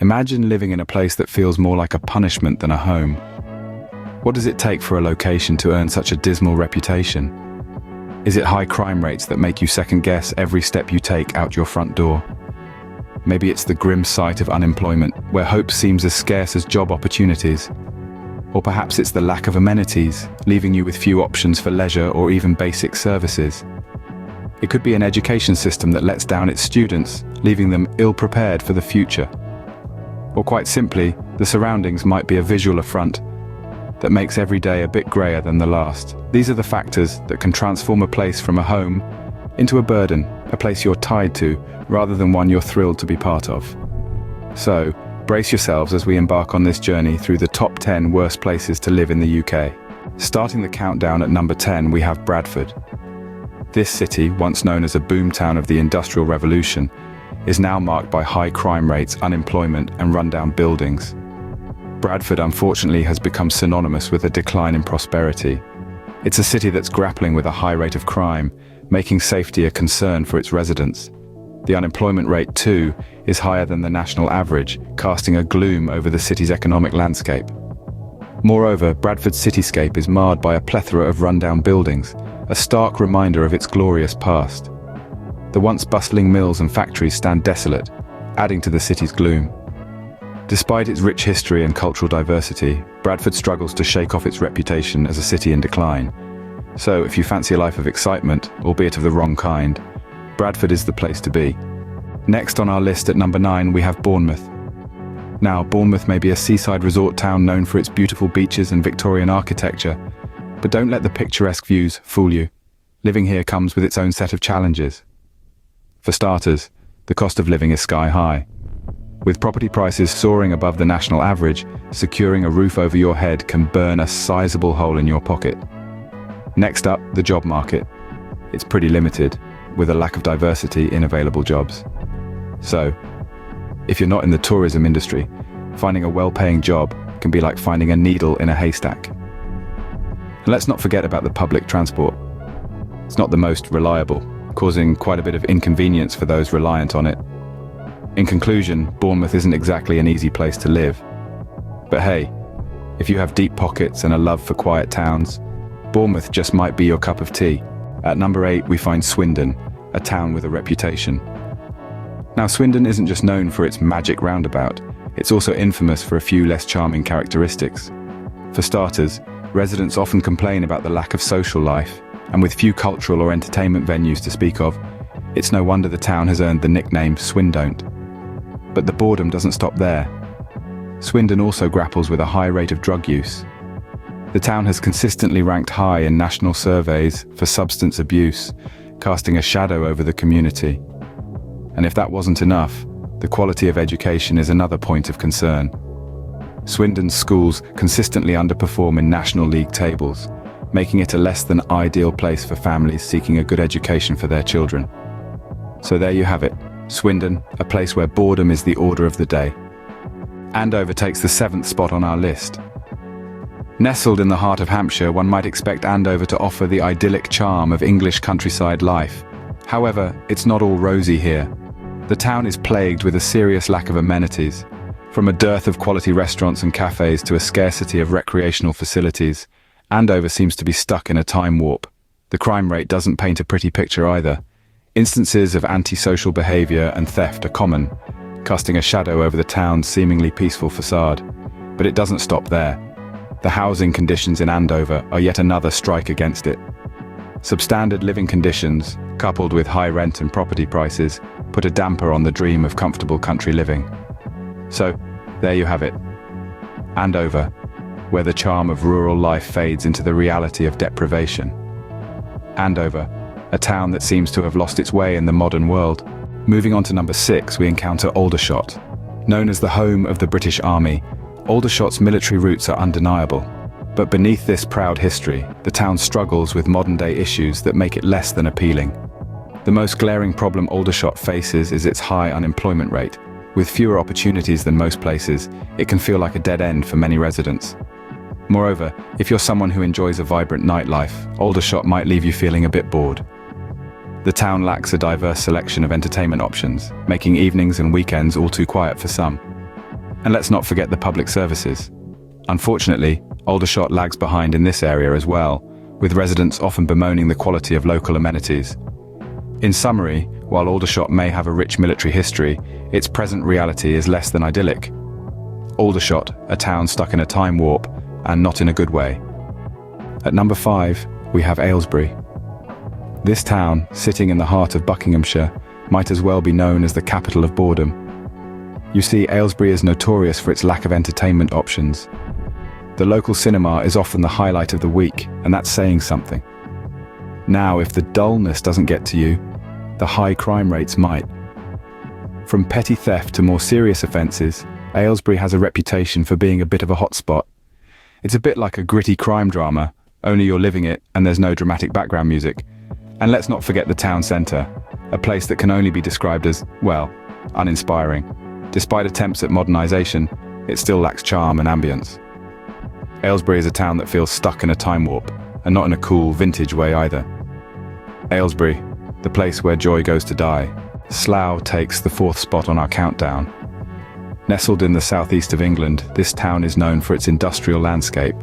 Imagine living in a place that feels more like a punishment than a home. What does it take for a location to earn such a dismal reputation? Is it high crime rates that make you second-guess every step you take out your front door? Maybe it's the grim sight of unemployment, where hope seems as scarce as job opportunities. Or perhaps it's the lack of amenities, leaving you with few options for leisure or even basic services. It could be an education system that lets down its students, leaving them ill-prepared for the future. Or quite simply, the surroundings might be a visual affront that makes every day a bit grayer than the last. These are the factors that can transform a place from a home into a burden, a place you're tied to, rather than one you're thrilled to be part of. So, brace yourselves as we embark on this journey through the top 10 worst places to live in the UK. Starting the countdown at number 10, we have Bradford. This city, once known as a boomtown of the Industrial Revolution, is now marked by high crime rates, unemployment, and rundown buildings. Bradford, unfortunately, has become synonymous with a decline in prosperity. It's a city that's grappling with a high rate of crime, making safety a concern for its residents. The unemployment rate, too, is higher than the national average, casting a gloom over the city's economic landscape. Moreover, Bradford's cityscape is marred by a plethora of rundown buildings, a stark reminder of its glorious past. The once bustling mills and factories stand desolate, adding to the city's gloom. Despite its rich history and cultural diversity, Bradford struggles to shake off its reputation as a city in decline. So, if you fancy a life of excitement, albeit of the wrong kind, Bradford is the place to be. Next on our list at number 9, we have Bournemouth. Now, Bournemouth may be a seaside resort town known for its beautiful beaches and Victorian architecture, but don't let the picturesque views fool you. Living here comes with its own set of challenges. For starters, the cost of living is sky high. With property prices soaring above the national average, securing a roof over your head can burn a sizable hole in your pocket. Next up, the job market. It's pretty limited, with a lack of diversity in available jobs. So, if you're not in the tourism industry, finding a well-paying job can be like finding a needle in a haystack. And let's not forget about the public transport. It's not the most reliable, causing quite a bit of inconvenience for those reliant on it. In conclusion, Bournemouth isn't exactly an easy place to live. But hey, if you have deep pockets and a love for quiet towns, Bournemouth just might be your cup of tea. At number 8, we find Swindon, a town with a reputation. Now, Swindon isn't just known for its magic roundabout, it's also infamous for a few less charming characteristics. For starters, residents often complain about the lack of social life, and with few cultural or entertainment venues to speak of, it's no wonder the town has earned the nickname Swindon. But the boredom doesn't stop there. Swindon also grapples with a high rate of drug use. The town has consistently ranked high in national surveys for substance abuse, casting a shadow over the community. And if that wasn't enough, the quality of education is another point of concern. Swindon's schools consistently underperform in National League tables, making it a less than ideal place for families seeking a good education for their children. So there you have it, Swindon, a place where boredom is the order of the day. Andover takes the 7th spot on our list. Nestled in the heart of Hampshire, one might expect Andover to offer the idyllic charm of English countryside life. However, it's not all rosy here. The town is plagued with a serious lack of amenities. From a dearth of quality restaurants and cafes to a scarcity of recreational facilities, Andover seems to be stuck in a time warp. The crime rate doesn't paint a pretty picture either. Instances of antisocial behavior and theft are common, casting a shadow over the town's seemingly peaceful facade. But it doesn't stop there. The housing conditions in Andover are yet another strike against it. Substandard living conditions, coupled with high rent and property prices, put a damper on the dream of comfortable country living. So, there you have it. Andover, where the charm of rural life fades into the reality of deprivation. Andover, a town that seems to have lost its way in the modern world. Moving on to number 6, we encounter Aldershot. Known as the home of the British Army, Aldershot's military roots are undeniable. But beneath this proud history, the town struggles with modern-day issues that make it less than appealing. The most glaring problem Aldershot faces is its high unemployment rate. With fewer opportunities than most places, it can feel like a dead end for many residents. Moreover, if you're someone who enjoys a vibrant nightlife, Aldershot might leave you feeling a bit bored. The town lacks a diverse selection of entertainment options, making evenings and weekends all too quiet for some. And let's not forget the public services. Unfortunately, Aldershot lags behind in this area as well, with residents often bemoaning the quality of local amenities. In summary, while Aldershot may have a rich military history, its present reality is less than idyllic. Aldershot, a town stuck in a time warp, and not in a good way. At number 5, we have Aylesbury. This town, sitting in the heart of Buckinghamshire, might as well be known as the capital of boredom. You see, Aylesbury is notorious for its lack of entertainment options. The local cinema is often the highlight of the week, and that's saying something. Now, if the dullness doesn't get to you, the high crime rates might. From petty theft to more serious offences, Aylesbury has a reputation for being a bit of a hotspot. It's a bit like a gritty crime drama, only you're living it and there's no dramatic background music. And let's not forget the town centre, a place that can only be described as, well, uninspiring. Despite attempts at modernisation, it still lacks charm and ambience. Aylesbury is a town that feels stuck in a time warp, and not in a cool, vintage way either. Aylesbury, the place where joy goes to die. Slough takes the 4th spot on our countdown. Nestled in the southeast of England, this town is known for its industrial landscape,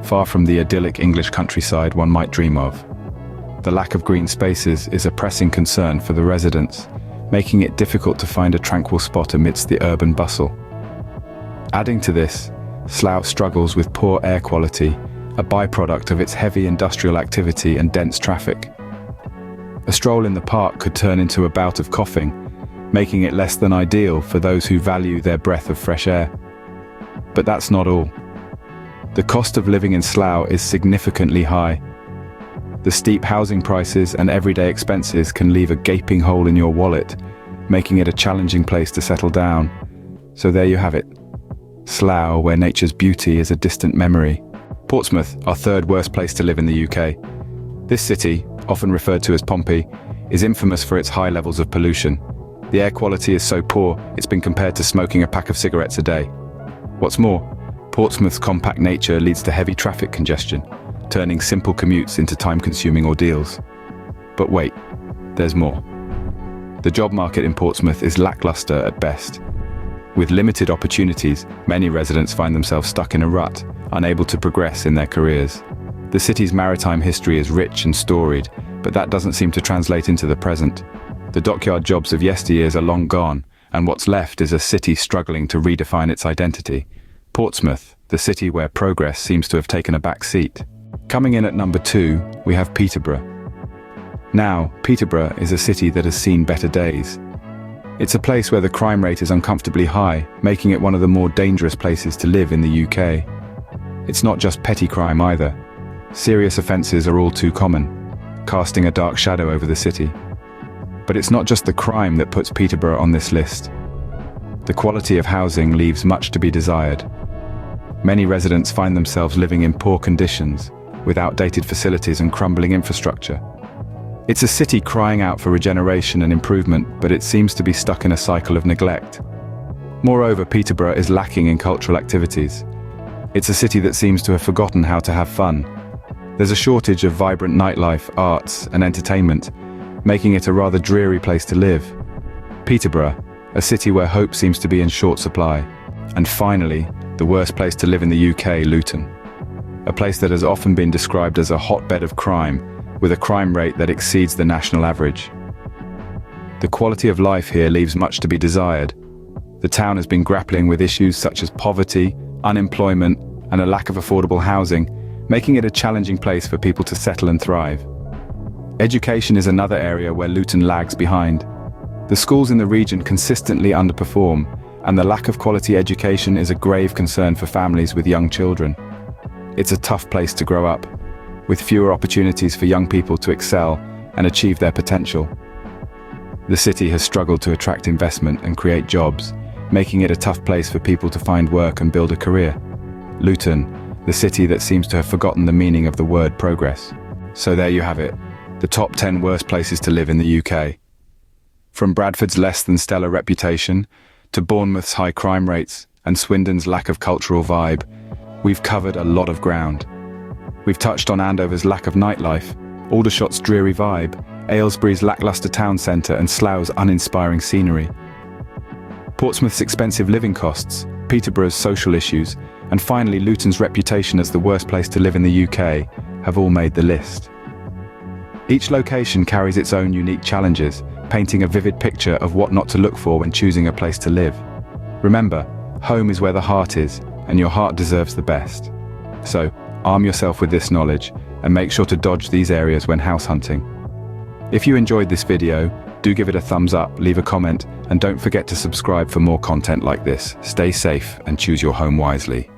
far from the idyllic English countryside one might dream of. The lack of green spaces is a pressing concern for the residents, making it difficult to find a tranquil spot amidst the urban bustle. Adding to this, Slough struggles with poor air quality, a byproduct of its heavy industrial activity and dense traffic. A stroll in the park could turn into a bout of coughing, making it less than ideal for those who value their breath of fresh air. But that's not all. The cost of living in Slough is significantly high. The steep housing prices and everyday expenses can leave a gaping hole in your wallet, making it a challenging place to settle down. So there you have it. Slough, where nature's beauty is a distant memory. Portsmouth, our 3rd worst place to live in the UK. This city, often referred to as Pompeii, is infamous for its high levels of pollution. The air quality is so poor, it's been compared to smoking a pack of cigarettes a day. What's more, Portsmouth's compact nature leads to heavy traffic congestion, turning simple commutes into time-consuming ordeals. But wait, there's more. The job market in Portsmouth is lackluster at best. With limited opportunities, many residents find themselves stuck in a rut, unable to progress in their careers. The city's maritime history is rich and storied, but that doesn't seem to translate into the present. The dockyard jobs of yesteryears are long gone, and what's left is a city struggling to redefine its identity. Portsmouth, the city where progress seems to have taken a back seat. Coming in at number 2, we have Peterborough. Now, Peterborough is a city that has seen better days. It's a place where the crime rate is uncomfortably high, making it one of the more dangerous places to live in the UK. It's not just petty crime either. Serious offences are all too common, casting a dark shadow over the city. But it's not just the crime that puts Peterborough on this list. The quality of housing leaves much to be desired. Many residents find themselves living in poor conditions, with outdated facilities and crumbling infrastructure. It's a city crying out for regeneration and improvement, but it seems to be stuck in a cycle of neglect. Moreover, Peterborough is lacking in cultural activities. It's a city that seems to have forgotten how to have fun. There's a shortage of vibrant nightlife, arts, and entertainment, making it a rather dreary place to live. Peterborough, a city where hope seems to be in short supply. And finally, the worst place to live in the UK, Luton. A place that has often been described as a hotbed of crime, with a crime rate that exceeds the national average. The quality of life here leaves much to be desired. The town has been grappling with issues such as poverty, unemployment, and a lack of affordable housing, making it a challenging place for people to settle and thrive. Education is another area where Luton lags behind. The schools in the region consistently underperform, and the lack of quality education is a grave concern for families with young children. It's a tough place to grow up, with fewer opportunities for young people to excel and achieve their potential. The city has struggled to attract investment and create jobs, making it a tough place for people to find work and build a career. Luton, the city that seems to have forgotten the meaning of the word progress. So there you have it, the top 10 worst places to live in the UK. From Bradford's less than stellar reputation, to Bournemouth's high crime rates and Swindon's lack of cultural vibe, we've covered a lot of ground. We've touched on Andover's lack of nightlife, Aldershot's dreary vibe, Aylesbury's lackluster town centre and Slough's uninspiring scenery. Portsmouth's expensive living costs, Peterborough's social issues, and finally Luton's reputation as the worst place to live in the UK have all made the list. Each location carries its own unique challenges, painting a vivid picture of what not to look for when choosing a place to live. Remember, home is where the heart is, and your heart deserves the best. So, arm yourself with this knowledge, and make sure to dodge these areas when house hunting. If you enjoyed this video, do give it a thumbs up, leave a comment, and don't forget to subscribe for more content like this. Stay safe and choose your home wisely.